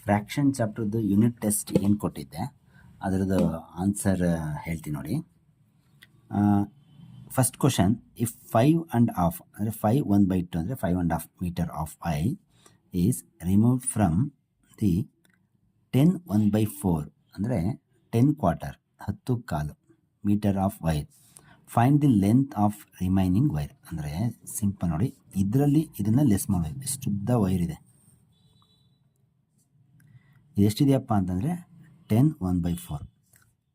Fraction ಚಾಪ್ಟರ್ದು unit test ಏನು ಕೊಟ್ಟಿದ್ದೆ ಅದರದ್ದು ಆನ್ಸರ್ ಹೇಳ್ತೀನಿ ನೋಡಿ. ಫಸ್ಟ್ ಕ್ವಶನ್, ಇಫ್ 5.5 ಅಂದರೆ 5 1/2 ಅಂದರೆ 5.5 metre of wire is remove from the 10 1/4 ಅಂದರೆ 10 ಕ್ವಾರ್ಟರ್ 10 ಕಾಲು metre of wire, find the length of remaining wire. ಅಂದರೆ ಸಿಂಪಲ್ ನೋಡಿ, ಇದರಲ್ಲಿ ಇದನ್ನು ಲೆಸ್ ಮಾಡಬೇಕು. ಇಷ್ಟುದ್ದ ವೈರ್ ಇದೆ, ಇದೆಷ್ಟಿದೆಯಪ್ಪ ಅಂತಂದರೆ 10 1/4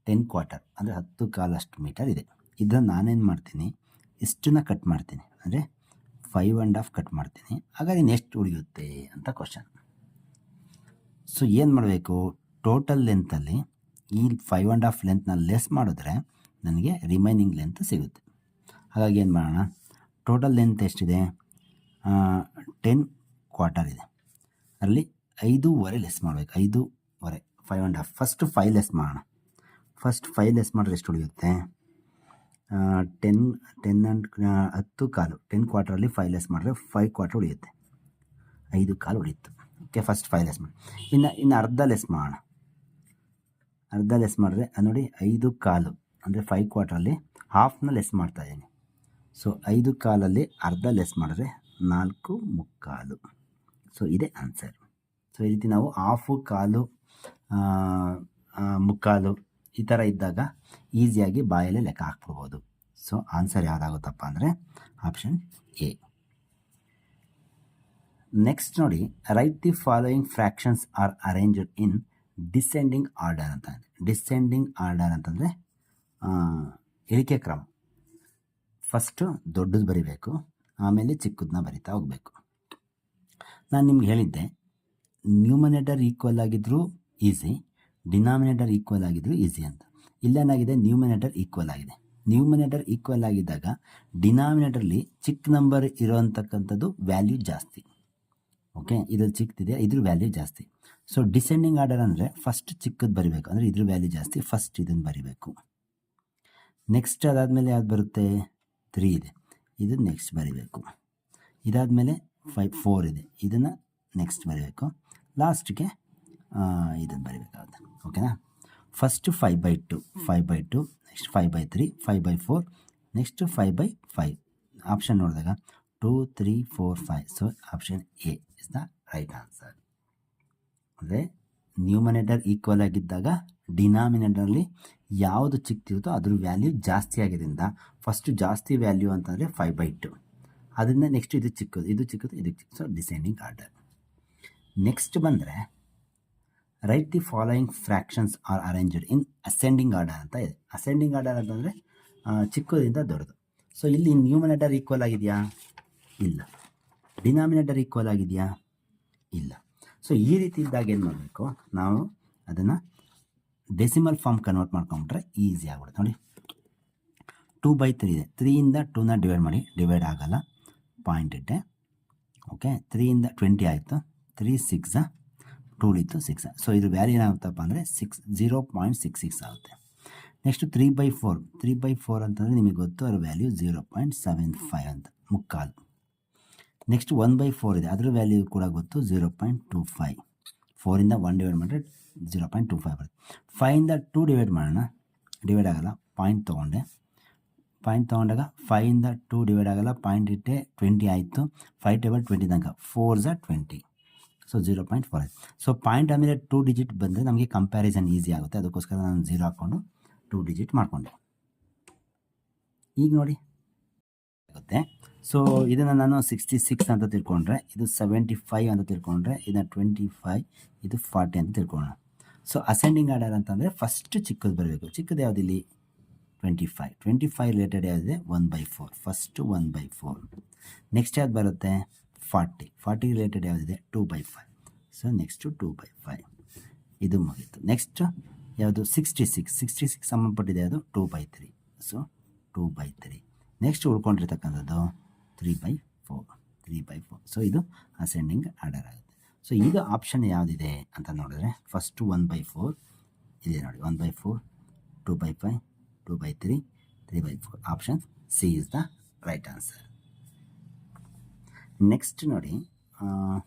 10 ಕ್ವಾರ್ಟರ್ ಅಂದರೆ 10 ಕಾಲಷ್ಟು ಮೀಟರ್ ಇದೆ. ಇದನ್ನು ನಾನೇನು ಮಾಡ್ತೀನಿ, ಇಷ್ಟನ್ನ ಕಟ್ ಮಾಡ್ತೀನಿ, ಅಂದರೆ 5.5 ಕಟ್ ಮಾಡ್ತೀನಿ. ಹಾಗಾದ್ರೆ ಇನ್ನೆಷ್ಟು ಉಳಿಯುತ್ತೆ ಅಂತ ಕ್ವಶನ್. ಸೊ ಏನು ಮಾಡಬೇಕು, ಟೋಟಲ್ ಲೆಂತಲ್ಲಿ ಈ 5.5 ಲೆಂತ್ನ ಲೆಸ್ ಮಾಡಿದ್ರೆ ನನಗೆ ರಿಮೈನಿಂಗ್ ಲೆಂತ್ ಸಿಗುತ್ತೆ. ಹಾಗಾಗಿ ಏನು ಮಾಡೋಣ, ಟೋಟಲ್ ಲೆಂತ್ ಎಷ್ಟಿದೆ, 10 ಕ್ವಾರ್ಟರ್ ಇದೆ, ಅದರಲ್ಲಿ 5.25 ಲೆಸ್ ಮಾಡಬೇಕು. 5.25 5.5 ಫಸ್ಟ್ 5 ಲೆಸ್ ಮಾಡೋಣ. ಫಸ್ಟ್ 5 ಲೆಸ್ ಮಾಡಿದ್ರೆ ಎಷ್ಟು ಉಳಿಯುತ್ತೆ, 10 ಕಾಲು 10 ಕ್ವಾರ್ಟ್ರಲ್ಲಿ 5 ಲೆಸ್ ಮಾಡಿದ್ರೆ 5 ಕ್ವಾರ್ಟರ್ ಉಳಿಯುತ್ತೆ, 5 ಕಾಲು ಉಳಿಯುತ್ತೆ. ಓಕೆ, ಫಸ್ಟ್ 5 ಲೆಸ್ ಮಾಡಿ. ಇನ್ನು ಅರ್ಧ ಲೆಸ್ ಮಾಡೋಣ. ಅರ್ಧ ಲೆಸ್ ಮಾಡಿದ್ರೆ ನೋಡಿ, 5 ಕಾಲು ಅಂದರೆ 5 ಕ್ವಾರ್ಟ್ರಲ್ಲಿ ಹಾಫ್ನ ಲೆಸ್ ಮಾಡ್ತಾಯಿದ್ದೀನಿ. ಸೊ 5 ಕಾಲಲ್ಲಿ ಅರ್ಧ ಲೆಸ್ ಮಾಡಿದ್ರೆ 4 ಮುಕ್ಕಾಲು. ಸೊ ಇದೇ ಆನ್ಸರ್. ಸೊ ಈ ರೀತಿ ನಾವು ಹಾಫು ಕಾಲು ಮುಕ್ಕಾಲು ಈ ಥರ ಇದ್ದಾಗ ಈಸಿಯಾಗಿ ಬಾಯಲ್ಲೇ ಲೆಕ್ಕ ಹಾಕ್ಬಿಡ್ಬೋದು. ಸೊ ಆನ್ಸರ್ ಯಾವುದಾಗುತ್ತಪ್ಪ ಅಂದರೆ ಆಪ್ಷನ್ ಎ. ನೆಕ್ಸ್ಟ್ ನೋಡಿ, right the following fractions are arranged in descending order ಅಂತ. ಡಿಸೆಂಡಿಂಗ್ ಆರ್ಡರ್ ಅಂತಂದರೆ ಇಳಿಕೆ ಕ್ರಮ. ಫಸ್ಟು ದೊಡ್ಡದು ಬರಿಬೇಕು, ಆಮೇಲೆ ಚಿಕ್ಕದನ್ನ ಬರಿತಾ ಹೋಗಬೇಕು. ನಾನು ನಿಮ್ಗೆ ಹೇಳಿದ್ದೆ, ನ್ಯೂಮನೇಟರ್ ಈಕ್ವಲ್ ಆಗಿದ್ದರೂ ಈಸಿ, ಡಿನಾಮಿನೇಟರ್ ಈಕ್ವಲ್ ಆಗಿದ್ದರೂ ಈಸಿ ಅಂತ. ಇಲ್ಲೇನಾಗಿದೆ, ನ್ಯೂಮನೇಟರ್ ಈಕ್ವಲ್ ಆಗಿದೆ. ನ್ಯೂಮನೇಟರ್ ಈಕ್ವಲ್ ಆಗಿದ್ದಾಗ ಡಿನಾಮಿನೇಟರ್ಲಿ ಚಿಕ್ಕ ನಂಬರ್ ಇರೋಂತಕ್ಕಂಥದ್ದು ವ್ಯಾಲ್ಯೂ ಜಾಸ್ತಿ. ಓಕೆ, ಇದ್ರಲ್ಲಿ ಚಿಕ್ಕದಿದೆ, ಇದ್ರ ವ್ಯಾಲ್ಯೂ ಜಾಸ್ತಿ. ಸೊ ಡಿಸೆಂಡಿಂಗ್ ಆರ್ಡರ್ ಅಂದರೆ ಫಸ್ಟ್ ಚಿಕ್ಕದು ಬರಿಬೇಕು, ಅಂದರೆ ಇದ್ರ ವ್ಯಾಲ್ಯೂ ಜಾಸ್ತಿ, ಫಸ್ಟ್ ಇದನ್ನು ಬರಿಬೇಕು. ನೆಕ್ಸ್ಟ್ ಅದಾದಮೇಲೆ ಯಾವ್ದು ಬರುತ್ತೆ, 3 ಇದೆ, ಇದು ನೆಕ್ಸ್ಟ್ ಬರಿಬೇಕು. ಇದಾದಮೇಲೆ 4 ಇದೆ, ಇದನ್ನು ನೆಕ್ಸ್ಟ್ ಬರೀಬೇಕು. ಲಾಸ್ಟ್ಗೆ ಇದನ್ನು ಬರೀಬೇಕಾಗುತ್ತೆ. ಓಕೆನಾ, ಫಸ್ಟು 5/2 ನೆಕ್ಸ್ಟ್ 5/3 5/4 ನೆಕ್ಸ್ಟು 5/5. ಆಪ್ಷನ್ ನೋಡಿದಾಗ 2 3 4 5. So option A is the right answer. ಅಂದರೆ ನ್ಯೂಮನೇಟರ್ ಈಕ್ವಲ್ ಆಗಿದ್ದಾಗ ಡಿನಾಮಿನೇಟರ್ಲಿ ಯಾವುದು ಚಿಕ್ಕದಿರುತ್ತೋ ಅದ್ರ ವ್ಯಾಲ್ಯೂ ಜಾಸ್ತಿ ಆಗಿದ್ದರಿಂದ ಫಸ್ಟು ಜಾಸ್ತಿ ವ್ಯಾಲ್ಯೂ ಅಂತಂದರೆ 5/2. ಅದರಿಂದ ನೆಕ್ಸ್ಟ್ ಇದು ಚಿಕ್ಕದು, ಇದು ಚಿಕ್ಕದು, ಇದು ಚಿಕ್ಕ. So descending order. ನೆಕ್ಸ್ಟ್ ಬಂದರೆ right the following fractions are arranged in ascending order ಅಂತ ಇದೆ. ಅಸೆಂಡಿಂಗ್ ಆರ್ಡರ್ ಅಂತಂದರೆ ಚಿಕ್ಕದಿಂದ ದೊಡ್ಡದು. ಸೊ ಇಲ್ಲಿ ನ್ಯೂಮನೇಟರ್ ಈಕ್ವಲ್ ಆಗಿದೆಯಾ, ಇಲ್ಲ. ಡಿನಾಮಿನೇಟರ್ ಈಕ್ವಲ್ ಆಗಿದೆಯಾ, ಇಲ್ಲ. ಸೊ ಈ ರೀತಿ ಇದ್ದಾಗ ಏನು ಮಾಡಬೇಕು, ನಾವು ಅದನ್ನು ಡೆಸಿಮಲ್ ಫಾರ್ಮ್ ಕನ್ವರ್ಟ್ ಮಾಡ್ಕೊಂಬಿಟ್ರೆ ಈಸಿ ಆಗ್ಬಿಡುತ್ತೆ. ನೋಡಿ, 2/3 ಇದೆ, 3ಇಂದ 2ನ ಡಿವೈಡ್ ಮಾಡಿ, ಡಿವೈಡ್ ಆಗೋಲ್ಲ, ಪಾಯಿಂಟ್ ಇಟ್ಟೆ. ಓಕೆ, 3ಇಂದ 20 ಆಯಿತು, 3 6 2 ಉಳಿತು 6. ಸೊ ಇದು ವ್ಯಾಲ್ಯೂ ಏನಾಗುತ್ತಪ್ಪ ಅಂದರೆ 0.66 ಆಗುತ್ತೆ. ನೆಕ್ಸ್ಟು 3/4 ಅಂತಂದರೆ ನಿಮಗೆ ಗೊತ್ತು, ಅದರ ವ್ಯಾಲ್ಯೂ 0.75 ಅಂತ, ಮುಕ್ಕಾಲು. ನೆಕ್ಸ್ಟ್ 1/4 ಇದೆ, ಅದರ ವ್ಯಾಲ್ಯೂ ಕೂಡ ಗೊತ್ತು, 0.25. 4ಇಂದ 1 ಡಿವೈಡ್ ಮಾಡಿದ್ರೆ 0.25 ಬರುತ್ತೆ. 5ಇಂದ 2 ಡಿವೈಡ್ ಮಾಡೋಣ, ಡಿವೈಡ್ ಆಗೋಲ್ಲ, ಪಾಯಿಂಟ್ ತೊಗೊಂಡೆ. ಪಾಯಿಂಟ್ ತೊಗೊಂಡಾಗ 5ಇಂದ 2 ಡಿವೈಡ್ ಆಗೋಲ್ಲ, ಪಾಯಿಂಟ್ ಇಟ್ಟೆ, 20 ಆಯಿತು. 5 ಟೇಬಲ್ 20 ತನಕ, 4 20. ಸೊ 0.4 ಆಯಿತು. ಸೊ ಪಾಯಿಂಟ್ ಆಮೇಲೆ 2 ಡಿಜಿಟ್ ಬಂದರೆ ನಮಗೆ ಕಂಪ್ಯಾರಿಸನ್ ಈಸಿ ಆಗುತ್ತೆ. ಅದಕ್ಕೋಸ್ಕರ ನಾನು 0 ಹಾಕ್ಕೊಂಡು 2 ಡಿಜಿಟ್ ಮಾಡಿಕೊಂಡೆ. ಈಗ ನೋಡಿ ಆಗುತ್ತೆ. ಸೊ ಇದನ್ನು ನಾನು 66 ಅಂತ ತಿಳ್ಕೊಂಡ್ರೆ, ಇದು 75 ಅಂತ ತಿಳ್ಕೊಂಡ್ರೆ, ಇದನ್ನು 25, ಇದು 40 ಅಂತ ತಿಳ್ಕೊಳ್ಳೋಣ. ಸೊ ಅಸೆಂಡಿಂಗ್ ಆರ್ಡರ್ ಅಂತಂದರೆ ಫಸ್ಟ್ ಚಿಕ್ಕದು ಬರಬೇಕು. ಚಿಕ್ಕದು ಯಾವುದಿಲ್ಲಿ, 25 ರಿಲೇಟೆಡ್ ಯಾವುದಿದೆ, 1/4. ಫಸ್ಟು 1/4. ನೆಕ್ಸ್ಟ್ ಯಾವ್ದು ಬರುತ್ತೆ, 40 ರಿಲೇಟೆಡ್ ಯಾವುದಿದೆ, 2/5. So next 2/5. ಇದು ಮುಗೀತು. ನೆಕ್ಸ್ಟ್ ಯಾವುದು, 66 ಸಂಬಂಧಪಟ್ಟಿದೆ, ಅದು 2/3. ಸೊ 2/3. ನೆಕ್ಸ್ಟ್ ಉಳ್ಕೊಂಡಿರ್ತಕ್ಕಂಥದ್ದು 3/4. ಸೊ ಇದು ಅಸೆಂಡಿಂಗ್ ಆರ್ಡರ್ ಆಗುತ್ತೆ. ಸೊ ಇದು ಆಪ್ಷನ್ ಯಾವುದಿದೆ ಅಂತ ನೋಡಿದ್ರೆ, ಫಸ್ಟು 1/4 ಇದೆ ನೋಡಿ, 1/4 2/5 2/3 3/4. Option C is the right answer. Next ನೋಡಿ,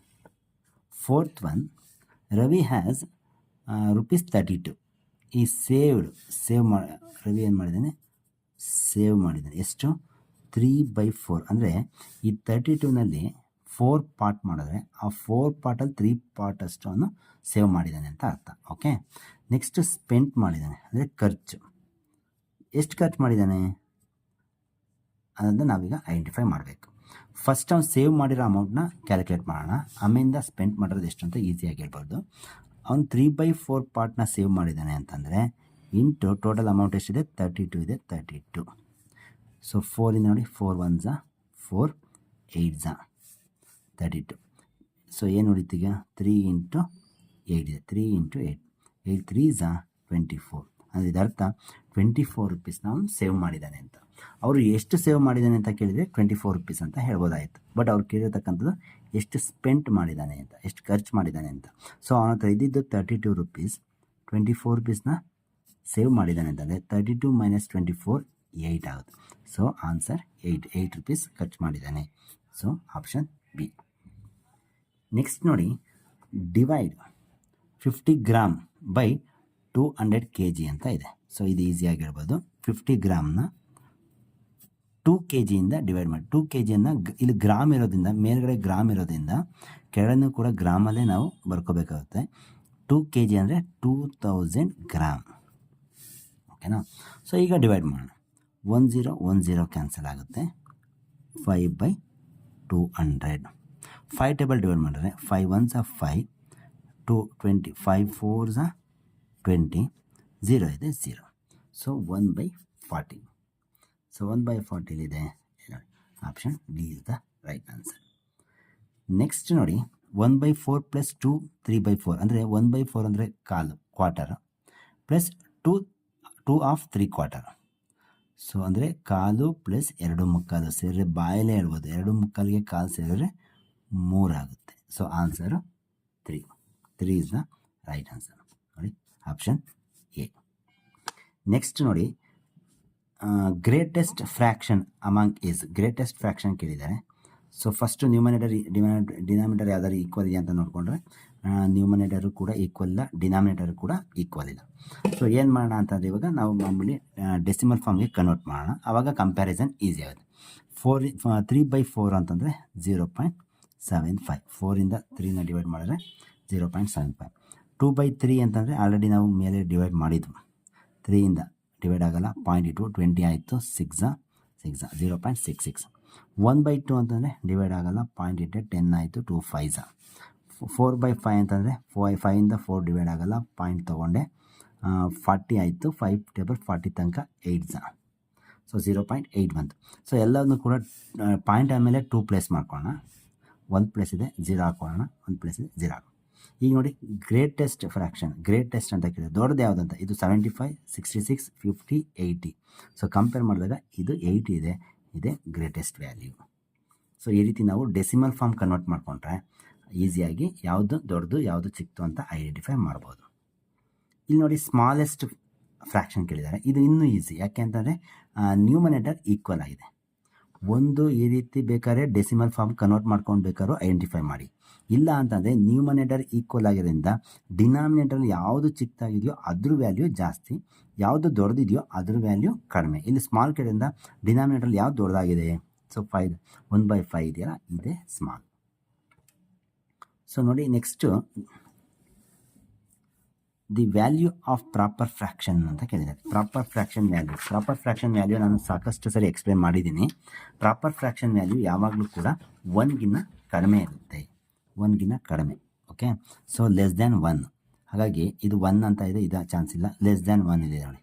ಫೋರ್ತ್ ಒನ್, ರವಿ ಹ್ಯಾಸ್ ₹32. ಈ ರವಿ ಏನು ಮಾಡಿದ್ದಾನೆ, ಸೇವ್ ಮಾಡಿದ್ದಾನೆ. ಎಷ್ಟು? 3/4. ಅಂದರೆ ಈ 32ನಲ್ಲಿ 4 ಪಾರ್ಟ್ ಮಾಡಿದ್ರೆ ಆ 4 ಪಾರ್ಟಲ್ಲಿ 3 ಪಾರ್ಟ್ ಅಷ್ಟು ಸೇವ್ ಮಾಡಿದ್ದಾನೆ ಅಂತ ಅರ್ಥ. ಓಕೆ, ನೆಕ್ಸ್ಟ್ ಸ್ಪೆಂಟ್ ಮಾಡಿದ್ದಾನೆ ಅಂದರೆ ಖರ್ಚು. ಎಷ್ಟು ಖರ್ಚು ಮಾಡಿದ್ದಾನೆ ಅದನ್ನು ನಾವೀಗ ಐಡೆಂಟಿಫೈ ಮಾಡಬೇಕು. ಫಸ್ಟ್ ಅವ್ನು ಸೇವ್ ಮಾಡಿರೋ ಅಮೌಂಟ್ನ ಕ್ಯಾಲ್ಕುಲೇಟ್ ಮಾಡೋಣ, ಆಮೇಲಿಂದ ಸ್ಪೆಂಟ್ ಮಾಡಿರೋದು ಎಷ್ಟು ಅಂತ ಈಸಿಯಾಗಿ ಹೇಳ್ಬೋದು. ಅವ್ನು 3/4 ಪಾರ್ಟ್ನ ಸೇವ್ ಮಾಡಿದ್ದಾನೆ ಅಂತಂದರೆ ಇಂಟು ಟೋಟಲ್ ಅಮೌಂಟ್ ಎಷ್ಟಿದೆ, 32 ಇದೆ, 32. ಸೊ 4 ನೋಡಿ, 4 1s 4, 8s 32. ಸೊ ಏನು ಉಳಿತೀಗ, 3 × 8 ಇದೆ, 3 × 8, 8 3s 24. ಅಂದರೆ ಇದರ್ಥ 24 ರೂಪೀಸ್ನ ಅವನು ಸೇವ್ ಮಾಡಿದ್ದಾನೆ ಅಂತ. ಅವರು ಎಷ್ಟು ಸೇವ್ ಮಾಡಿದ್ದಾನೆ ಅಂತ ಕೇಳಿದರೆ 24 ರೂಪೀಸ್ ಅಂತ ಹೇಳ್ಬೋದಾಯಿತು. ಬಟ್ ಅವ್ರು ಕೇಳಿರ್ತಕ್ಕಂಥದ್ದು ಎಷ್ಟು ಸ್ಪೆಂಟ್ ಮಾಡಿದ್ದಾನೆ ಅಂತ, ಎಷ್ಟು ಖರ್ಚು ಮಾಡಿದ್ದಾನೆ ಅಂತ. ಸೊ ಅವನ ಹತ್ರ ಇದ್ದಿದ್ದು 32 ರೂಪೀಸ್, 24 ರೂಪೀಸ್ನ ಸೇವ್ ಮಾಡಿದ್ದಾನೆ ಅಂತಂದರೆ 32 - 24 8 ಆಗುತ್ತೆ. ಸೊ ಆನ್ಸರ್ 8 ರೂಪೀಸ್ ಖರ್ಚು ಮಾಡಿದ್ದಾನೆ. So option B. ನೆಕ್ಸ್ಟ್ ನೋಡಿ, ಡಿವೈಡ್ 50 ಗ್ರಾಮ್ ಬೈ 200 kg ಅಂತ ಇದೆ. ಸೊ ಇದು ಈಸಿಯಾಗಿ ಹೇಳ್ಬೋದು. 50 ಗ್ರಾಮ್ನ 2 kgಯಿಂದ ಡಿವೈಡ್ ಮಾಡಿ. 2 kgಯನ್ನು ಇಲ್ಲಿ ಗ್ರಾಮ್ ಇರೋದ್ರಿಂದ, ಮೇಲ್ಗಡೆ ಗ್ರಾಮ್ ಇರೋದ್ರಿಂದ ಕೆಳಗೂ ಕೂಡ ಗ್ರಾಮಲ್ಲೇ ನಾವು ಬರ್ಕೋಬೇಕಾಗುತ್ತೆ. 2 kg ಅಂದರೆ 2000 ಗ್ರಾಮ್. ಓಕೆನಾ? ಸೊ ಈಗ ಡಿವೈಡ್ ಮಾಡೋಣ. 10 ಕ್ಯಾನ್ಸಲ್ ಆಗುತ್ತೆ. 5/200. 5 ಟೇಬಲ್ ಡಿವೈಡ್ ಮಾಡಿದ್ರೆ 5 1s 5, 2 20, 5 4s 20, 0 ಇದೆ 0. ಸೊ 1/40. ಸೊ 1/40 ಇದೆ. Option D is the right answer. Next ನೋಡಿ, 1/4 + 2 3/4 ಅಂದರೆ 1/4 ಅಂದರೆ ಕಾಲು, ಕ್ವಾರ್ಟರ್, ಪ್ಲಸ್ 2 ಆಫ್ 3/4. ಸೊ ಅಂದರೆ ಕಾಲು ಪ್ಲಸ್ 2/4 ಸೇರಿದ್ರೆ ಬಾಯಲ್ಲೇ ಹೇಳ್ಬೋದು, 2/4ಗೆ ಕಾಲು ಸೇರಿದ್ರೆ 3 ಆಗುತ್ತೆ. So answer 3 is the right answer. ನೋಡಿ, ಆಪ್ಷನ್ ಎ. ನೆಕ್ಸ್ಟ್ ನೋಡಿ, greatest fraction among is. Greatest fraction ಕೇಳಿದ್ದಾರೆ. ಸೊ ಫಸ್ಟು ಡಿನಾಮಿನೇಟರ್ ಯಾವ್ದಾದ್ರು ಈಕ್ವಲ್ ಇದೆಯಾ ಅಂತ ನೋಡಿಕೊಂಡ್ರೆ ನ್ಯೂಮನೇಟರು ಕೂಡ ಈಕ್ವಲ್ ಇಲ್ಲ, ಡಿನಾಮಿನೇಟರು ಕೂಡ ಈಕ್ವಲ್ ಇಲ್ಲ. ಸೊ ಏನು ಮಾಡೋಣ ಅಂತಂದರೆ ಇವಾಗ ನಾವು ಮಾಮೂಲಿ ಡೆಸಿಮಲ್ ಫಾರ್ಮ್ಗೆ ಕನ್ವರ್ಟ್ ಮಾಡೋಣ, ಆವಾಗ ಕಂಪ್ಯಾರಿಸನ್ ಈಸಿ ಆಗುತ್ತೆ. 3/4 ಅಂತಂದರೆ 0.75. 4ಇಂದ 3ನ ಡಿವೈಡ್ ಮಾಡಿದ್ರೆ 0.75. 2/3 ಅಂತಂದರೆ ಆಲ್ರೆಡಿ ನಾವು ಮೇಲೆ ಡಿವೈಡ್ ಮಾಡಿದ್ವು, 3ಇಂದ ಡಿವೈಡ್ ಆಗೋಲ್ಲ, 0.2 20 ಆಯಿತು, 6 0.66. 1/2 ಅಂತಂದರೆ ಡಿವೈಡ್ ಆಗೋಲ್ಲ, 0.8 10 ಆಯಿತು, 2 5s. 4/5 ಅಂತಂದರೆ 5ಇಂದ 4 ಡಿವೈಡ್ ಆಗೋಲ್ಲ, 0 ತೊಗೊಂಡೆ, 40 ಆಯಿತು, 5 ಟೇಬಲ್ 40 ತನಕ 8s. ಸೊ 0.8 ಬಂತು. ಸೊ ಎಲ್ಲದನ್ನು ಕೂಡ ಪಾಯಿಂಟ್ ಆದಮೇಲೆ 2 ಪ್ಲೇಸ್ ಮಾಡ್ಕೊಳ್ಳೋಣ. 1 ಪ್ಲೇಸ್ ಇದೆ 0 ಹಾಕೊಳ್ಳೋಣ, 1 ಪ್ಲೇಸ್ ಇದೆ 0 ಹಾಕೋಣ. ಈಗ ನೋಡಿ, ಗ್ರೇಟೆಸ್ಟ್ ಫ್ರ್ಯಾಕ್ಷನ್, ಗ್ರೇಟೆಸ್ಟ್ ಅಂತ ಕೇಳಿದ್ರೆ ದೊಡ್ಡದು ಯಾವುದಂತ, ಇದು 75 66 50 80. ಸೊ ಕಂಪೇರ್ ಮಾಡಿದಾಗ ಇದು 80 ಇದೆ, ಇದೇ ಗ್ರೇಟೆಸ್ಟ್ ವ್ಯಾಲ್ಯೂ. ಸೊ ಈ ರೀತಿ ನಾವು ಡೆಸಿಮಲ್ ಫಾರ್ಮ್ ಕನ್ವರ್ಟ್ ಮಾಡಿಕೊಂಡ್ರೆ ಈಸಿಯಾಗಿ ಯಾವುದು ದೊಡ್ಡದು ಯಾವುದು ಚಿಕ್ಕದು ಅಂತ ಐಡೆಂಟಿಫೈ ಮಾಡ್ಬೋದು. ಇಲ್ಲಿ ನೋಡಿ, ಸ್ಮಾಲೆಸ್ಟ್ ಫ್ರ್ಯಾಕ್ಷನ್ ಕೇಳಿದ್ದಾರೆ. ಇದು ಇನ್ನೂ ಈಸಿ, ಯಾಕೆ ಅಂತಂದರೆ ನ್ಯೂಮನೇಟರ್ ಈಕ್ವಲ್ ಆಗಿದೆ. ಒಂದು ಈ ರೀತಿ ಬೇಕಾದ್ರೆ ಡೆಸಿಮಲ್ ಫಾರ್ಮ್ ಕನ್ವರ್ಟ್ ಮಾಡ್ಕೊಂಡು ಬೇಕಾದ್ರೂ ಐಡೆಂಟಿಫೈ ಮಾಡಿ. ಇಲ್ಲ ಅಂತಂದರೆ ನ್ಯೂಮನೇಟರ್ ಈಕ್ವಲ್ ಆಗಿರೋದ್ರಿಂದ ಡಿನಾಮಿನೇಟರ್ ಯಾವುದು ಚಿಕ್ಕದಾಗಿದೆಯೋ ಅದ್ರ ವ್ಯಾಲ್ಯೂ ಜಾಸ್ತಿ, ಯಾವುದು ದೊಡ್ಡದಿದೆಯೋ ಅದ್ರ ವ್ಯಾಲ್ಯೂ ಕಡಿಮೆ. ಇಲ್ಲಿ ಸ್ಮಾಲ್ ಕಡೆಯಿಂದ ಡಿನಾಮಿನೇಟರ್ ಯಾವುದು ದೊಡ್ಡದಾಗಿದೆ, ಸೊ 1/5 ಇದೆಯಲ್ಲ, ಇದೇ ಸ್ಮಾಲ್. ಸೊ ನೋಡಿ, next the value of proper fraction ಅಂತ ಕೇಳಿದ್ದಾರೆ. ಪ್ರಾಪರ್ ಫ್ರ್ಯಾಕ್ಷನ್ ವ್ಯಾಲ್ಯೂ ನಾನು ಸಾಕಷ್ಟು ಸರಿ ಎಕ್ಸ್ಪ್ಲೇನ್ ಮಾಡಿದ್ದೀನಿ. ಪ್ರಾಪರ್ ಫ್ರ್ಯಾಕ್ಷನ್ ವ್ಯಾಲ್ಯೂ ಯಾವಾಗಲೂ ಕೂಡ 1ಗಿನ್ನ ಕಡಿಮೆ ಇರುತ್ತೆ, 1ಗಿನ್ನ ಕಡಿಮೆ. Okay, so less than 1. ಹಾಗಾಗಿ ಇದು 1 ಅಂತ ಇದೆ, ಇದು ಚಾನ್ಸ್ ಇಲ್ಲ. ಲೆಸ್ ದ್ಯಾನ್ 1 ಇದೆ ನೋಡಿ,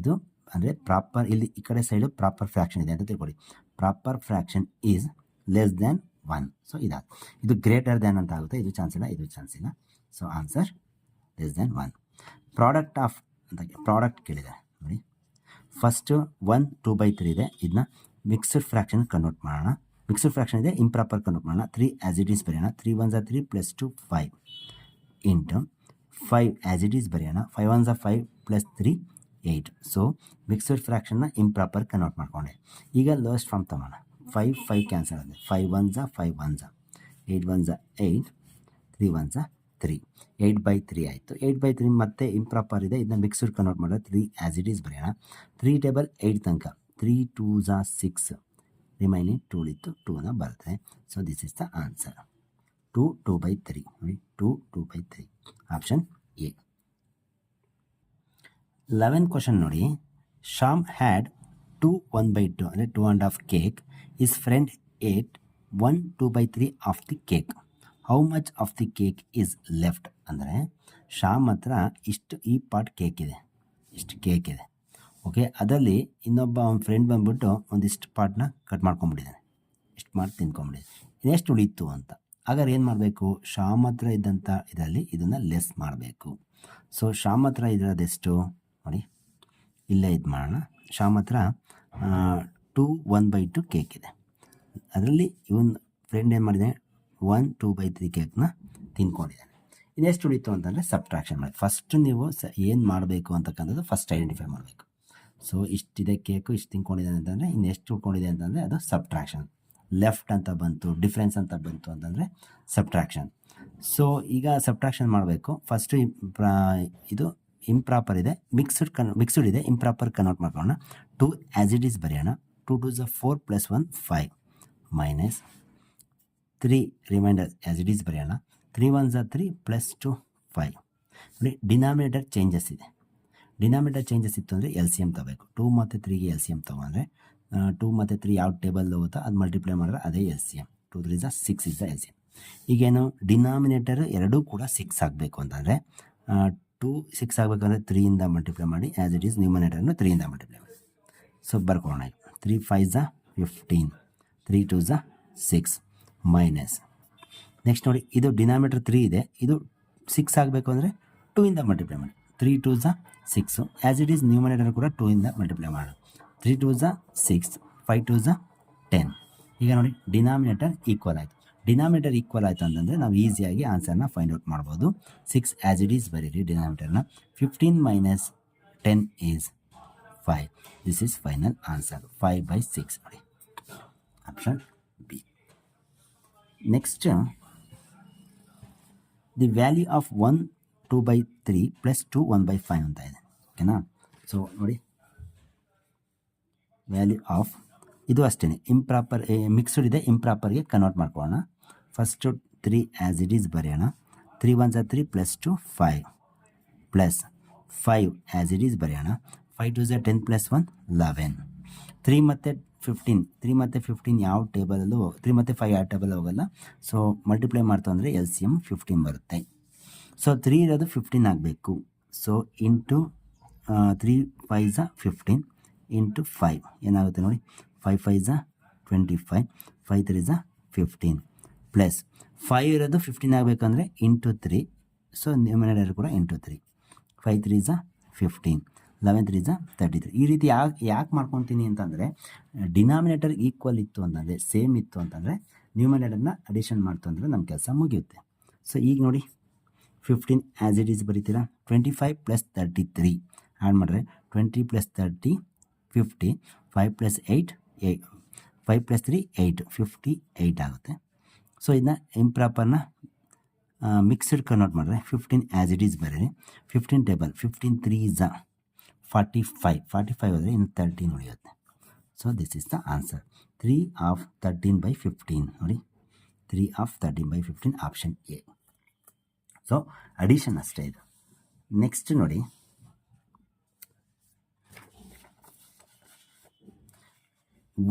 ಇದು ಅಂದರೆ ಪ್ರಾಪರ್, ಇಲ್ಲಿ ಈ ಕಡೆ ಸೈಡು ಪ್ರಾಪರ್ ಫ್ರ್ಯಾಕ್ಷನ್ ಇದೆ ಅಂತ ತಿಳ್ಕೊಳ್ಳಿ. Proper fraction is less than 1. So ಇದು ಗ್ರೇಟರ್ ದ್ಯಾನ್ ಅಂತ ಆಗುತ್ತೆ, ಇದು ಚಾನ್ಸ್ ಇಲ್ಲ, ಇದು ಚಾನ್ಸ್ ಇಲ್ಲ. So answer less than 1. Product of ಅಂತ ಪ್ರಾಡಕ್ಟ್ ಕೇಳಿದೆ ನೋಡಿ. ಫಸ್ಟು 1 2/3 ಇದೆ, ಇದನ್ನ ಮಿಕ್ಸ್ಡ್ ಫ್ರ್ಯಾಕ್ಷನ್ ಕನ್ವರ್ಟ್ ಮಾಡೋಣ. ಮಿಕ್ಸ್ಡ್ ಫ್ರ್ಯಾಕ್ಷನ್ ಇದೆ, ಇಂಪ್ರಾಪರ್ ಕನ್ವರ್ಟ್ ಮಾಡೋಣ. 3 ಆ್ಯಸ್ ಇಟ್ ಈಸ್ ಬರೆಯೋಣ. 3 1s 3 + 2 5 into 5 as it is ಬರೆಯೋಣ. 5 1s 5 + 3 8. So mixed ಫ್ರ್ಯಾಕ್ಷನ್ನ improper convert ಮಾಡ್ಕೊಂಡೆ. ಈಗ ಲೋಯೆಸ್ಟ್ ಫಾರ್ಮ್ ತಗೋಣ. 5 5 ಕ್ಯಾನ್ಸಲ್ ಆಗಿದೆ. 5 1s 5 1s, 8 1s 8, 3 1s 3 8/3 ಆಯಿತು. 8/3 ಮತ್ತೆ ಇಂಪ್ರಾಪರ್ ಇದೆ, ಇದನ್ನ ಮಿಕ್ಸ್ಡ್ ಕನ್ವರ್ಟ್ ಮಾಡಿದ್ರೆ 3 ಆ್ಯಸ್ ಇಟ್ ಈಸ್ ಬರೆಯೋಣ. 3 ಟೇಬಲ್ 8 ತನಕ 3 2s 6 ರಿಮೈನಿಂಗ್ 2 ಇತ್ತು, 2ನ ಬರುತ್ತೆ. So this is the answer 2 2/3 ನೋಡಿ, 2 2/3 ಆಪ್ಷನ್ ಎ. 11 ಕ್ವಶನ್ ನೋಡಿ. ಶ್ಯಾಮ್ ಹ್ಯಾಡ್ 2 1/2 ಅಂದರೆ 2.5 cake. His friend eight 1 2/3 of the cake. How much of the cake is left ಅಂದರೆ ಶ್ಯಾಮ್ ಹತ್ರ ಈ ಪಾರ್ಟ್ ಕೇಕ್ ಇದೆ, ಇಷ್ಟು ಕೇಕ್ ಇದೆ. ಓಕೆ, ಅದರಲ್ಲಿ ಇನ್ನೊಬ್ಬ ಅವ್ನ ಫ್ರೆಂಡ್ ಬಂದ್ಬಿಟ್ಟು ಒಂದಿಷ್ಟು ಪಾರ್ಟ್ನ ಕಟ್ ಮಾಡ್ಕೊಂಬಿಟ್ಟಿದ್ದಾನೆ, ಇಷ್ಟು ಮಾಡಿ ತಿನ್ಕೊಂಬಿಟ್ಟಿದ್ದಾನೆ. ಇನ್ನೆಷ್ಟು ಉಳೀತು ಅಂತ. ಹಾಗಾದ್ರೆ ಏನು ಮಾಡಬೇಕು? ಶ್ಯಾಮ್ ಹತ್ರ ಇದ್ದಂಥ ಇದರಲ್ಲಿ ಇದನ್ನು ಲೆಸ್ ಮಾಡಬೇಕು. ಸೊ ಶ್ಯಾಮ್ ಹತ್ರ ಇರೋದೆಷ್ಟು ನೋಡಿ, ಇಲ್ಲೇ ಇದು ಮಾಡೋಣ. ಶ್ಯಾಮ್ ಹತ್ರ 2 1/2 ಕೇಕ್ ಇದೆ. ಅದರಲ್ಲಿ ಇವನ್ ಫ್ರೆಂಡ್ ಏನು ಮಾಡಿದ್ದಾನೆ, 1 2/3 ಕೇಕ್ನ ತಿನ್ಕೊಂಡಿದ್ದಾನೆ. ಇನ್ನೆಷ್ಟು ಉಳಿತು ಅಂತಂದರೆ ಸಬ್ಟ್ರಾಕ್ಷನ್ ಮಾಡಿ. ಫಸ್ಟ್ ನೀವು ಏನು ಮಾಡಬೇಕು ಅಂತಕ್ಕಂಥದ್ದು ಫಸ್ಟ್ ಐಡೆಂಟಿಫೈ ಮಾಡಬೇಕು. ಸೊ ಇಷ್ಟಿದೆ ಕೇಕು, ಇಷ್ಟು ತಿನ್ಕೊಂಡಿದ್ದಾನೆ ಅಂತಂದರೆ ಇನ್ನೆಷ್ಟು ಉಳ್ಕೊಂಡಿದೆ ಅಂತಂದರೆ ಅದು ಸಬ್ಟ್ರಾಕ್ಷನ್. ಲೆಫ್ಟ್ ಅಂತ ಬಂತು, ಡಿಫ್ರೆನ್ಸ್ ಅಂತ ಬಂತು ಅಂತಂದರೆ ಸಬ್ಟ್ರಾಕ್ಷನ್. ಸೊ ಈಗ ಸಬ್ಟ್ರಾಕ್ಷನ್ ಮಾಡಬೇಕು. ಫಸ್ಟು ಇದು ಇಂಪ್ರಾಪರ್ ಇದೆ, ಮಿಕ್ಸ್ಡ್ ಇದೆ, ಇಂಪ್ರಾಪರ್ ಕನ್ವರ್ಟ್ ಮಾಡ್ಕೊಳ್ಳೋಣ. 2 ಆ್ಯಸ್ ಇಟ್ ಈಸ್ ಬರೆಯೋಣ. 2 2s 4 + 1 5 minus 3 reminder as it is ಬರೆಯೋಣ. 3 1s 3 + 2 5 ನೋಡಿ. ಡಿನಾಮಿನೇಟರ್ ಚೇಂಜಸ್ ಇದೆ. ಡಿನಾಮಿನೇಟರ್ ಚೇಂಜಸ್ ಇತ್ತು ಅಂದರೆ ಎಲ್ ಸಿ ಎಮ್ ತಗೋಬೇಕು. 2 ಮತ್ತು 3ಗೆ ಎಲ್ ಸಿ ಎಮ್ ತೊಗೊಂಡ್ರೆ 2 ಮತ್ತು 3 ಯಾವ ಟೇಬಲ್ ಹೋಗುತ್ತೋ ಅದು ಮಲ್ಟಿಪ್ಲೈ ಮಾಡಿದ್ರೆ ಅದೇ L C M. 2 3s 6 is the L C M. ಈಗೇನು ಡಿನಾಮಿನೇಟರ್ ಎರಡೂ ಕೂಡ 6 ಆಗಬೇಕು ಅಂತಂದರೆ 2 6 ಆಗಬೇಕಂದ್ರೆ 3ಇಂದ ಮಲ್ಟಿಪ್ಲೈ ಮಾಡಿ, ಆ್ಯಸ್ ಇಟ್ ಈಸ್ ನ್ಯೂಮಿನೇಟರ್ನು 3ಇಂದ ಮಲ್ಟಿಪ್ಲೈ ಮಾಡಿ. ಸೊ ಬರ್ಕೊಳ್ಳೋಣ. 3 5s 15 3 2s 6 ಮೈನಸ್ ನೆಕ್ಸ್ಟ್ ನೋಡಿ, ಇದು ಡಿನಾಮಿನೇಟರ್ 3 ಇದೆ, ಇದು 6 ಆಗಬೇಕು ಅಂದರೆ 2ಇಂದ ಮಲ್ಟಿಪ್ಲೈ ಮಾಡಿ. 3 2s 6 as it is numerator ಕೂಡ 2ಇಂದ ಮಲ್ಟಿಪ್ಲೈ ಮಾಡೋದು. 3 2s 6 5 2s 10. ಈಗ ನೋಡಿ ಡಿನಾಮಿನೇಟರ್ ಈಕ್ವಲ್ ಆಯಿತು. ಡಿನಾಮಿನೇಟರ್ ಈಕ್ವಲ್ ಆಯಿತು ಅಂತಂದರೆ ನಾವು ಈಸಿಯಾಗಿ ಆನ್ಸರ್ನ ಫೈಂಡ್ ಔಟ್ ಮಾಡ್ಬೋದು. 6 ಆ್ಯಸ್ ಇಟ್ ಈಸ್ ಬರೀರಿ ಡಿನಾಮಿನೇಟರ್ನ. 15 - 10 is 5. This is final answer 5/6 ನೋಡಿ, option B. Next the value of 1 2/3 + 2 1/5 ಅಂತ ಇದೆ. ಓಕೆನಾ? ಸೊ ನೋಡಿ, ವ್ಯಾಲ್ಯೂ ಆಫ್ ಇದು ಅಷ್ಟೇ ಇಂಪ್ರಾಪರ್ ಮಿಕ್ಸ್ಡ್ ಇದೆ, ಇಂಪ್ರಾಪರ್ಗೆ ಕನ್ವರ್ಟ್ ಮಾಡ್ಕೊಳ್ಳೋಣ. ಫಸ್ಟು 3 ಆ್ಯಸ್ ಇಟ್ ಈಸ್ ಬರೆಯೋಣ. 3 1s 3 + 2 5 plus 5 as it is ಬರೆಯೋಣ. 5 2s 10 + 1 11. 3 ಮತ್ತು 15 3 ಮತ್ತು 15 ಯಾವ ಟೇಬಲಲ್ಲೂ 3 ಮತ್ತು 5 ಯಾವ ಟೇಬಲ್ ಹೋಗಲ್ಲ. ಸೊ ಮಲ್ಟಿಪ್ಲೈ ಮಾಡ್ತು ಅಂದರೆ ಎಲ್ ಸಿ ಎಮ್ 15 ಬರುತ್ತೆ. ಸೊ 3 ಇರೋದು 15 ಆಗಬೇಕು. ಸೊ ಇಂಟು 3 5s 15 ಇಂಟು 5 ಏನಾಗುತ್ತೆ ನೋಡಿ, 5 5s 25 5 3s 15 ಪ್ಲಸ್ 5 ಇರೋದು 15 ಆಗಬೇಕಂದ್ರೆ ಇಂಟು 3. ಸೊ ನ್ಯೂಮಿನೇಟರ್ ಕೂಡ ಇಂಟು 3. 5 3s 15 11 3s 33. ಈ ರೀತಿ ಯಾಕೆ ಮಾಡ್ಕೊತೀನಿ ಅಂತಂದರೆ ಡಿನಾಮಿನೇಟರ್ ಈಕ್ವಲ್ ಇತ್ತು ಅಂತಂದರೆ, ಸೇಮ್ ಇತ್ತು ಅಂತಂದರೆ ನ್ಯೂಮಿನೇಟರ್ನ ಅಡಿಷನ್ ಮಾಡ್ತು ಅಂದರೆ ನಮ್ಮ ಕೆಲಸ ಮುಗಿಯುತ್ತೆ. ಸೊ ಈಗ ನೋಡಿ 15 ಆ್ಯಸ್ ಇಟ್ ಈಸ್ ಬರೀತೀರಾ. 25 + 33 ಆ್ಯಡ್ ಮಾಡಿದ್ರೆ 20 + 30 50 5 + 8 5 + 3 8 58 ಆಗುತ್ತೆ. ಸೊ ಇದನ್ನ ಇಂಪ್ರಾಪರ್ನ ಮಿಕ್ಸ್ಡ್ ಕನ್ವರ್ಟ್ ಮಾಡಿದ್ರೆ 15 ಆ್ಯಸ್ ಇಟ್ ಈಸ್ ಬರೀರಿ. 15 ಟೇಬಲ್ 15 3s 45 ಹೋದರೆ ಇನ್ನು 13 ಉಳಿಯುತ್ತೆ. So this is the answer 3 of 13/15 ನೋಡಿ, 3 of 13/15 option A. So addition ಅಷ್ಟೇ ಇದು. ನೆಕ್ಸ್ಟ್ ನೋಡಿ,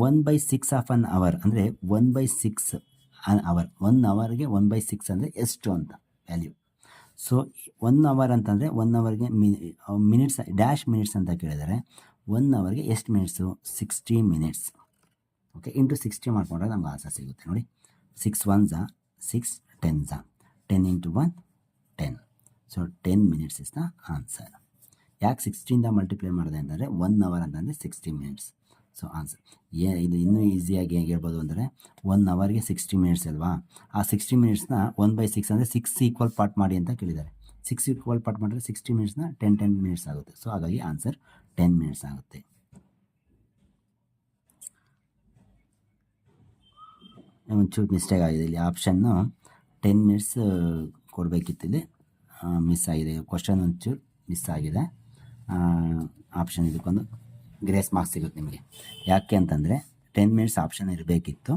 one by six of an hour ಅಂದರೆ 1/6 ಅನ್ ಅವರ್. 1 ಅವರ್ಗೆ 1/6 ಅಂದರೆ ಎಷ್ಟು ಅಂತ ವ್ಯಾಲ್ಯೂ. ಸೊ 1 ಅವರ್ ಅಂತಂದರೆ 1 ಅವರ್ಗೆ ಮಿನಿಟ್ಸ್ ಡ್ಯಾಶ್ ಮಿನಿಟ್ಸ್ ಅಂತ ಕೇಳಿದರೆ 1 ಅವರ್ಗೆ ಎಷ್ಟು ಮಿನಿಟ್ಸು? 60 ಮಿನಿಟ್ಸ್. ಓಕೆ, ಇಂಟು 60 ಮಾಡಿಕೊಂಡ್ರೆ ನಮ್ಗೆ ಆನ್ಸರ್ ಸಿಗುತ್ತೆ ನೋಡಿ. 6 1s 6 10s 10 into 1 10. So 10 minutes is the answer. ಯಾಕೆ 60ಇಂದ ಮಲ್ಟಿಪ್ಲೈ ಮಾಡಿದೆ ಅಂತಂದರೆ 1 ಅವರ್ ಅಂತಂದರೆ 60 ಮಿನಿಟ್ಸ್. ಸೊ ಆನ್ಸರ್ ಇದು ಇನ್ನೂ ಈಸಿಯಾಗಿ ಹೇಗೆ ಹೇಳ್ಬೋದು ಅಂದರೆ 1 ಅವರ್ಗೆ 60 ಮಿನಿಟ್ಸ್ ಅಲ್ವಾ, ಆ 60 ಮಿನಿಟ್ಸ್ನ 1/6 ಅಂದರೆ 6 ಈಕ್ವಲ್ ಪಾರ್ಟ್ ಮಾಡಿ ಅಂತ ಕೇಳಿದ್ದಾರೆ. 6 ಈಕ್ವಲ್ ಪಾರ್ಟ್ ಮಾಡಿದ್ರೆ 60 ಮಿನಿಟ್ಸ್ನ 10 ಮಿನಿಟ್ಸ್ ಆಗುತ್ತೆ. ಸೊ ಹಾಗಾಗಿ ಆನ್ಸರ್ 10 ಮಿನಿಟ್ಸ್ ಆಗುತ್ತೆ. ಒಂಚೂರು ಮಿಸ್ಟೇಕ್ ಆಗಿದೆ ಇಲ್ಲಿ. ಆಪ್ಷನ್ನು 10 ಮಿನಿಟ್ಸ್ ಕೊಡಬೇಕಿತ್ತು, ಇಲ್ಲಿ ಮಿಸ್ ಆಗಿದೆ. ಕ್ವಶನ್ ಒಂಚೂರು ಮಿಸ್ ಆಗಿದೆ. ಆಪ್ಷನ್ ಇದಕ್ಕೊಂದು ಗ್ರೇಸ್ ಮಾರ್ಕ್ಸ್ ಸಿಗುತ್ತೆ ನಿಮಗೆ. ಯಾಕೆ ಅಂತಂದರೆ 10 ಮಿನಿಟ್ಸ್ ಆಪ್ಷನ್ ಇರಬೇಕಿತ್ತು,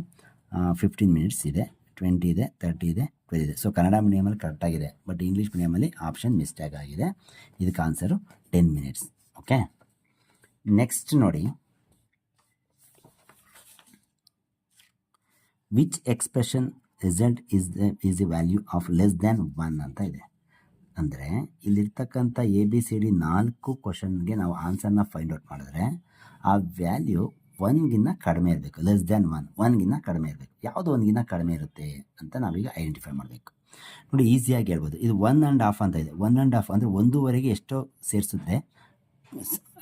15 ಮಿನಿಟ್ಸ್ ಇದೆ, 20 ಇದೆ, 30 ಇದೆ, 12 ಇದೆ. ಸೊ ಕನ್ನಡ ಮೀಡಿಯಮಲ್ಲಿ ಕರೆಕ್ಟಾಗಿದೆ, ಬಟ್ ಇಂಗ್ಲೀಷ್ ಮೀಡಿಯಮಲ್ಲಿ ಆಪ್ಷನ್ ಮಿಸ್ಟೇಕ್ ಆಗಿದೆ. ಇದಕ್ಕೆ ಆನ್ಸರು 10 ಮಿನಿಟ್ಸ್. ಓಕೆ, ನೆಕ್ಸ್ಟ್ ನೋಡಿ, which expression result is the value of less than 1 ಅಂತ ಇದೆ. ಅಂದರೆ ಇಲ್ಲಿರ್ತಕ್ಕಂಥ ABCD 4 ಕ್ವಶನ್ಗೆ ನಾವು ಆನ್ಸರ್ನ ಫೈಂಡ್ ಔಟ್ ಮಾಡಿದ್ರೆ ಆ ವ್ಯಾಲ್ಯೂ 1ಗಿನ್ನ ಕಡಿಮೆ ಇರಬೇಕು. ಲೆಸ್ ದ್ಯಾನ್ 1ಗಿನ್ನ ಕಡಿಮೆ ಇರಬೇಕು. ಯಾವುದು 1ಗಿನ್ನ ಕಡಿಮೆ ಇರುತ್ತೆ ಅಂತ ನಾವೀಗ ಐಡೆಂಟಿಫೈ ಮಾಡಬೇಕು. ನೋಡಿ, ಈಸಿಯಾಗಿ ಹೇಳ್ಬೋದು. ಇದು 1.5 ಅಂತ ಇದೆ. 1.5 ಅಂದರೆ 1ವರೆಗೆ ಎಷ್ಟೋ ಸೇರಿಸುತ್ತೆ.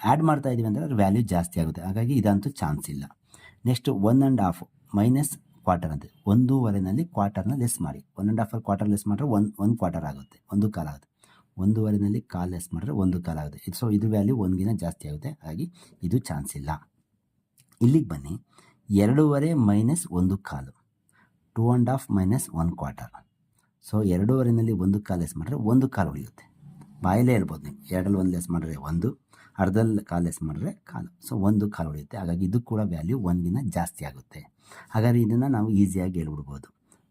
ಆ್ಯಡ್ ಮಾಡ್ತಾ ಇದ್ದೀವಿ ಅಂದರೆ ಅದ್ರ ವ್ಯಾಲ್ಯೂ ಜಾಸ್ತಿ ಆಗುತ್ತೆ. ಹಾಗಾಗಿ ಇದಂತೂ ಚಾನ್ಸ್ ಇಲ್ಲ. ನೆಕ್ಸ್ಟ್ 1.5 ಮೈನಸ್ ಕ್ವಾರ್ಟರ್ ಅಂತ, 1/2ನಲ್ಲಿ ಕ್ವಾರ್ಟರ್ನ ಲೆಸ್ ಮಾಡಿ. 1.5 ಕ್ವಾರ್ಟರ್ ಲೆಸ್ ಮಾಡಿದ್ರೆ 1 ಕ್ವಾರ್ಟರ್ ಆಗುತ್ತೆ, 1 ಕಾಲ್ ಆಗುತ್ತೆ. 1/2ನಲ್ಲಿ ಕಾಲ್ ಲೆಸ್ ಮಾಡಿದ್ರೆ 1 ಕಾಲ್ ಆಗುತ್ತೆ. ಸೊ ಇದು ವ್ಯಾಲ್ಯೂ 1ಗಿನ ಜಾಸ್ತಿ ಆಗುತ್ತೆ, ಹಾಗಾಗಿ ಇದು ಚಾನ್ಸ್ ಇಲ್ಲ. ಇಲ್ಲಿಗೆ ಬನ್ನಿ, 2/2 ಮೈನಸ್ 1 ಕಾಲು, 2.5 ಮೈನಸ್ 1 ಕ್ವಾರ್ಟರ್. ಸೊ 2/2ನಲ್ಲಿ 1 ಕಾಲ್ ಲೆಸ್ ಮಾಡಿದ್ರೆ 1 ಕಾಲು ಉಳಿಯುತ್ತೆ. ಬಾಯಲ್ಲೇ ಹೇಳ್ಬೋದು ನೀವು, 2ರಲ್ಲಿ 1 ಲೆಸ್ ಮಾಡಿದ್ರೆ 1, ಅರ್ಧದಲ್ಲಿ ಕಾಲ್ ಲೆಸ್ ಮಾಡಿದ್ರೆ ಕಾಲು. ಸೊ 1 ಕಾಲು ಉಳಿಯುತ್ತೆ. ಹಾಗಾಗಿ ಇದು ಕೂಡ ವ್ಯಾಲ್ಯೂ 1ಗಿನ ಜಾಸ್ತಿ ಆಗುತ್ತೆ. ಹಾಗಾದರೆ ಇದನ್ನು ನಾವು ಈಸಿಯಾಗಿ ಹೇಳ್ಬಿಡ್ಬೋದು.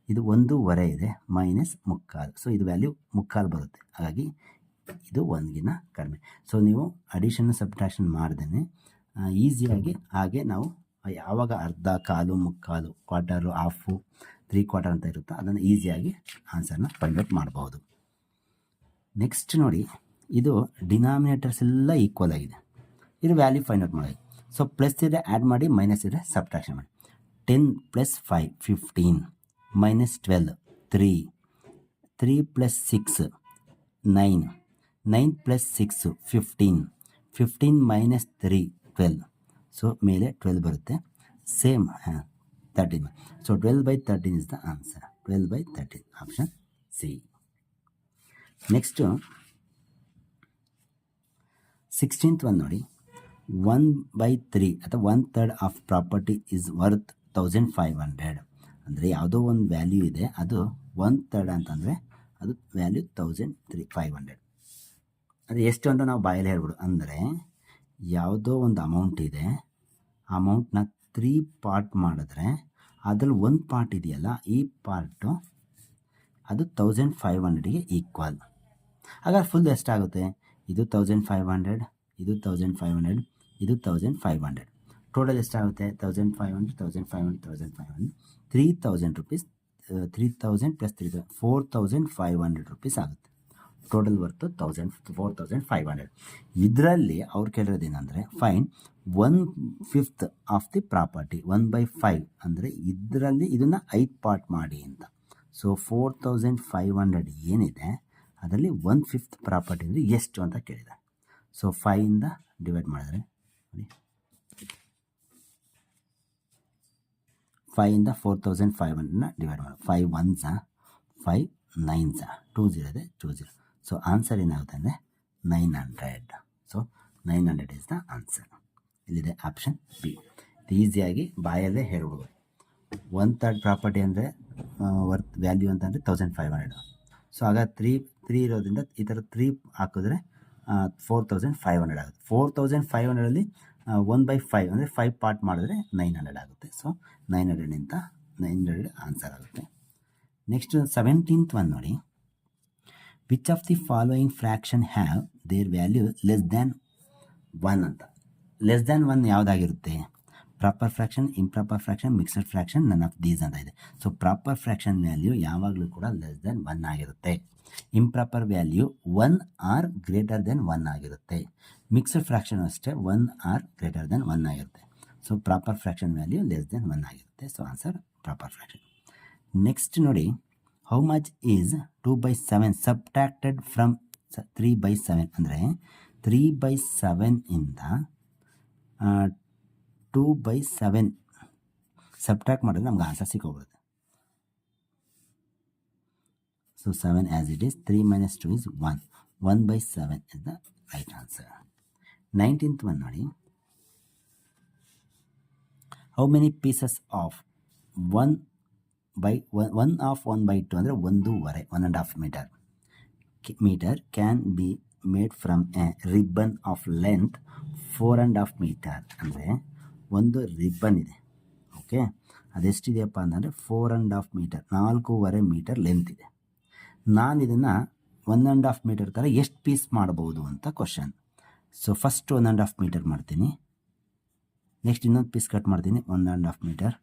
ಇದು 1/2 ಇದೆ ಮೈನಸ್ 3/4. ಸೊ ಇದು ವ್ಯಾಲ್ಯೂ 3/4 ಬರುತ್ತೆ. ಹಾಗಾಗಿ ಇದು 1ಗಿನ ಕಡಿಮೆ. ಸೊ ನೀವು ಅಡಿಷನ್ ಸಬ್ಟ್ರಾಕ್ಷನ್ ಮಾಡ್ದೇ ಈಸಿಯಾಗಿ ಹಾಗೆ ನಾವು ಯಾವಾಗ ಅರ್ಧ, ಕಾಲು, 3/4, ಕ್ವಾರ್ಟರು, ಹಾಫು, 3/4 ಅಂತ ಇರುತ್ತೋ ಅದನ್ನು ಈಸಿಯಾಗಿ ಆನ್ಸರ್ನ ಫೈಂಡ್ ಔಟ್ ಮಾಡಬಹುದು. ನೆಕ್ಸ್ಟ್ ನೋಡಿ, ಇದು ಡಿನಾಮಿನೇಟರ್ಸ್ ಎಲ್ಲ ಈಕ್ವಲ್ ಆಗಿದೆ. ಇದು ವ್ಯಾಲ್ಯೂ ಫೈಂಡ್ ಔಟ್ ಮಾಡೋದು. ಸೊ ಪ್ಲಸ್ ಇದ್ರೆ ಆ್ಯಡ್ ಮಾಡಿ, ಮೈನಸ್ ಇದ್ರೆ ಸಬ್ಟ್ರಾಕ್ಷನ್ ಮಾಡಿ. 10 + 5 15, ಮೈನಸ್ 12 3, 3 + 6 9, 9 + 6 15, 15 - 3 12. ಸೊ ಮೇಲೆ 12 ಬರುತ್ತೆ. Same 13. So 12/13 is the answer. 12/13 option C. Next 16th ಒಂದು ನೋಡಿ, 1/3 ಅಥವಾ 1/3 ಆಫ್ ಪ್ರಾಪರ್ಟಿ ಈಸ್ ವರ್ತ್ 1500. ಅಂದರೆ ಯಾವುದೋ ಒಂದು ವ್ಯಾಲ್ಯೂ ಇದೆ, ಅದು 1/3 ಅಂತಂದರೆ ಅದು ವ್ಯಾಲ್ಯೂ 1500. ಅದು ಎಷ್ಟು ಅಂತ ನಾವು ಬಾಯಲ್ಲಿ ಹೇಳ್ಬಿಡು. ಅಂದರೆ ಯಾವುದೋ ಒಂದು ಅಮೌಂಟ್ ಇದೆ, ಆ ಅಮೌಂಟ್ನ 3 ಪಾರ್ಟ್ ಮಾಡಿದ್ರೆ ಅದರಲ್ಲಿ 1 ಪಾರ್ಟ್ ಇದೆಯಲ್ಲ, ಈ ಪಾರ್ಟು ಅದು 1500ಗೆ ಈಕ್ವಲ್. ಹಾಗಾದ್ರೆ ಫುಲ್ ಎಷ್ಟಾಗುತ್ತೆ? ಇದು 1500, ಇದು 1500, ಇದು 1500. ಟೋಟಲ್ ಎಷ್ಟಾಗುತ್ತೆ? 1500, 1500, 1500, 3000 rupees. 3000 + 3000 4500 rupees ಆಗುತ್ತೆ. ಟೋಟಲ್ ವರ್ತು 4500. ಇದರಲ್ಲಿ ಅವ್ರು ಕೇಳಿರೋದೇನೆಂದರೆ ಫೈನ್ 1/5 ಆಫ್ ದಿ ಪ್ರಾಪರ್ಟಿ. 1/5 ಅಂದರೆ ಇದರಲ್ಲಿ ಇದನ್ನು 5 ಪಾರ್ಟ್ ಮಾಡಿ ಅಂತ. ಸೊ 4500 ಏನಿದೆ ಅದರಲ್ಲಿ 1/5 ಪ್ರಾಪರ್ಟಿ ಅಂದರೆ ಎಷ್ಟು ಅಂತ ಕೇಳಿದ್ದಾರೆ. ಸೊ 5ಇಂದ ಡಿವೈಡ್ ಮಾಡಿದ್ರೆ ನೋಡಿ, 5ಇಂದ 4500ನ ಡಿವೈಡ್ ಮಾಡಿ. 5 1s 5 9s 20 ಇದೆ 20. ಸೊ ಆನ್ಸರ್ ಏನಾಗುತ್ತೆ ಅಂದರೆ 900. So 900 is the answer. ಇಲ್ಲಿದೆ ಆಪ್ಷನ್ ಬಿ. ಈಸಿಯಾಗಿ ಬಾಯಲ್ಲೇ ಹೇಳ್ಬೋದು. 1/3 ಪ್ರಾಪರ್ಟಿ ಅಂದರೆ ವರ್ತ್ ವ್ಯಾಲ್ಯೂ ಅಂತಂದರೆ 1500. ಸೊ ಆಗ 3 ಇರೋದ್ರಿಂದ ಈ ಥರ 3 ಹಾಕಿದ್ರೆ 4500 ಆಗುತ್ತೆ. 4500ಅಲ್ಲಿ 1/5 ಅಂದರೆ 5 ಪಾರ್ಟ್ ಮಾಡಿದ್ರೆ 900 ಆಗುತ್ತೆ. ಸೊ 900 ಆನ್ಸರ್ ಆಗುತ್ತೆ. ನೆಕ್ಸ್ಟ್ 17th ಒಂದು ನೋಡಿ, which of the following fraction have their value less than 1 ಅಂತ. ಲೆಸ್ ದ್ಯಾನ್ 1 ಯಾವುದಾಗಿರುತ್ತೆ? Proper fraction, improper fraction, mixed fraction, none of these ಅಂತ ಇದೆ. ಸೊ ಪ್ರಾಪರ್ ಫ್ರ್ಯಾಕ್ಷನ್ ವ್ಯಾಲ್ಯೂ ಯಾವಾಗಲೂ ಕೂಡ ಲೆಸ್ ದ್ಯಾನ್ 1 ಆಗಿರುತ್ತೆ. Improper value 1 or greater then 1 ಆಗಿರುತ್ತೆ. Mixed fraction ಅಷ್ಟೇ 1 or greater then 1 ಆಗಿರುತ್ತೆ. So proper fraction value less than 1 ಆಗಿರುತ್ತೆ. So answer proper fraction. Next ನೋಡಿ, how much is 2/7 subtracted from 3/7 ಅಂದರೆ 3/7 ಇಂದ 2/7 ಸಬ್ಟ್ರಾಕ್ಟ್ ಮಾಡಿದ್ರೆ ನಮ್ಗೆ ಆನ್ಸರ್ ಸಿಕ್ಕೋಗ್ಬಿಡುತ್ತೆ. So 7 as it is, 3 - 2 is 1. 1/7 is the right answer. 19th one ನೋಡಿ, how many pieces of 1/2 ಅಂದರೆ 1.5 metre metre can be made from a ribbon of length 4.5 metre. ಅಂದರೆ ಒಂದು ribbon ಇದೆ, ಓಕೆ, ಅದೆಷ್ಟಿದೆಯಪ್ಪ ಅಂದರೆ 4.5 ಮೀಟರ್, 4.5 ಮೀಟರ್ ಲೆಂತ್ ಇದೆ. ನಾನು ಇದನ್ನು 1.5 metre ಥರ ಎಷ್ಟು ಪೀಸ್ ಮಾಡ್ಬೋದು ಅಂತ ಕ್ವಶನ್. ಸೊ ಫಸ್ಟ್ 1.5 ಮೀಟರ್ ಮಾಡ್ತೀನಿ, ನೆಕ್ಸ್ಟ್ ಇನ್ನೊಂದು ಪೀಸ್ ಕಟ್ ಮಾಡ್ತೀನಿ 1.5 ಮೀಟರ್.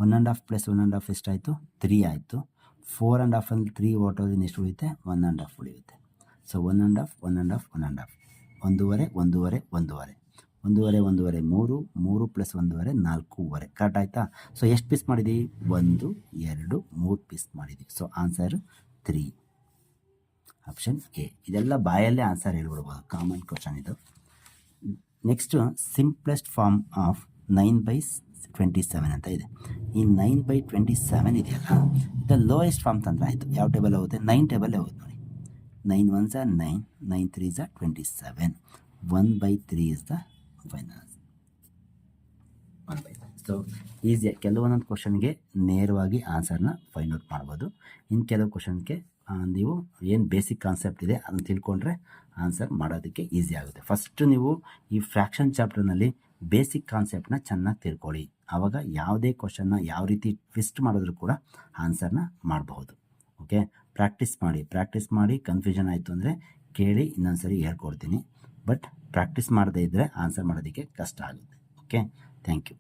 1.5 ಪ್ಲಸ್ 1.5 ಎಷ್ಟಾಯಿತು? 3 ಆಯಿತು. 4.5 ಅಲ್ಲಿ 3 ಹೊರಟೋದ್ರೆ ಎಷ್ಟು ಉಳಿಯುತ್ತೆ? 1.5 ಉಳಿಯುತ್ತೆ. ಸೊ 1.5 1.5 1.5 ಒಂದೂವರೆ ಒಂದೂವರೆ ಒಂದೂವರೆ ಒಂದೂವರೆ ಒಂದೂವರೆ 3 3 ಪ್ಲಸ್ ಒಂದೂವರೆ 4.5. ಕರೆಕ್ಟ್ ಆಯಿತಾ? ಸೊ ಎಷ್ಟು ಪೀಸ್ ಮಾಡಿದ್ದೀವಿ? 1 2 3 ಪೀಸ್ ಮಾಡಿದ್ದೀವಿ. So answer 3, option A. ಇದೆಲ್ಲ ಬಾಯಲ್ಲೇ ಆನ್ಸರ್ ಹೇಳ್ಬಿಡ್ಬೋದು, ಕಾಮನ್ ಕ್ವಶನ್ ಇದು. ನೆಕ್ಸ್ಟು ಸಿಂಪ್ಲೆಸ್ಟ್ ಫಾರ್ಮ್ ಆಫ್ 9/27 ಅಂತ ಇದೆ. ಈ 9/27 ಇದೆಯಲ್ಲ, ಇದು ಲೋಯೆಸ್ಟ್ ಫಾರ್ಮ್ ತಂದರೆ ಆಯಿತು. ಯಾವ ಟೇಬಲ್ ಹೋಗುತ್ತೆ? 9 ಟೇಬಲ್ಲೇ ಹೋಗುತ್ತೆ ನೋಡಿ. 9 1s are 9, 9 3s are 27, 1/3 is the final. 1/3. So ಈಸಿಯಾಗಿ ಕೆಲವೊಂದೊಂದು ಕ್ವಶನ್ಗೆ ನೇರವಾಗಿ ಆನ್ಸರ್ನ ಫೈಂಡ್ ಔಟ್ ಮಾಡ್ಬೋದು. ಇನ್ನು ಕೆಲವು ಕ್ವಶನ್ಗೆ ನೀವು ಏನು ಬೇಸಿಕ್ ಕಾನ್ಸೆಪ್ಟ್ ಇದೆ ಅದನ್ನು ತಿಳ್ಕೊಂಡ್ರೆ ಆನ್ಸರ್ ಮಾಡೋದಕ್ಕೆ ಈಸಿ ಆಗುತ್ತೆ. ಫಸ್ಟು ನೀವು ಈ ಫ್ರ್ಯಾಕ್ಷನ್ ಚಾಪ್ಟರ್ನಲ್ಲಿ ಬೇಸಿಕ್ ಕಾನ್ಸೆಪ್ಟನ್ನ ಚೆನ್ನಾಗಿ ತಿಳ್ಕೊಳ್ಳಿ. ಆವಾಗ ಯಾವುದೇ ಕ್ವಶನ್ನ ಯಾವ ರೀತಿ ಟ್ವಿಸ್ಟ್ ಮಾಡಿದ್ರೂ ಕೂಡ ಆನ್ಸರ್ನ ಮಾಡಬಹುದು. ಓಕೆ, ಪ್ರಾಕ್ಟೀಸ್ ಮಾಡಿ ಕನ್ಫ್ಯೂಷನ್ ಆಯಿತು ಅಂದರೆ ಕೇಳಿ, ಇನ್ನೊಂದು ಸರಿ ಹೇಳ್ಕೊಡ್ತೀನಿ. ಬಟ್ ಪ್ರಾಕ್ಟೀಸ್ ಮಾಡದೇ ಇದ್ದರೆ ಆನ್ಸರ್ ಮಾಡೋದಕ್ಕೆ ಕಷ್ಟ ಆಗುತ್ತೆ. Okay, thank you.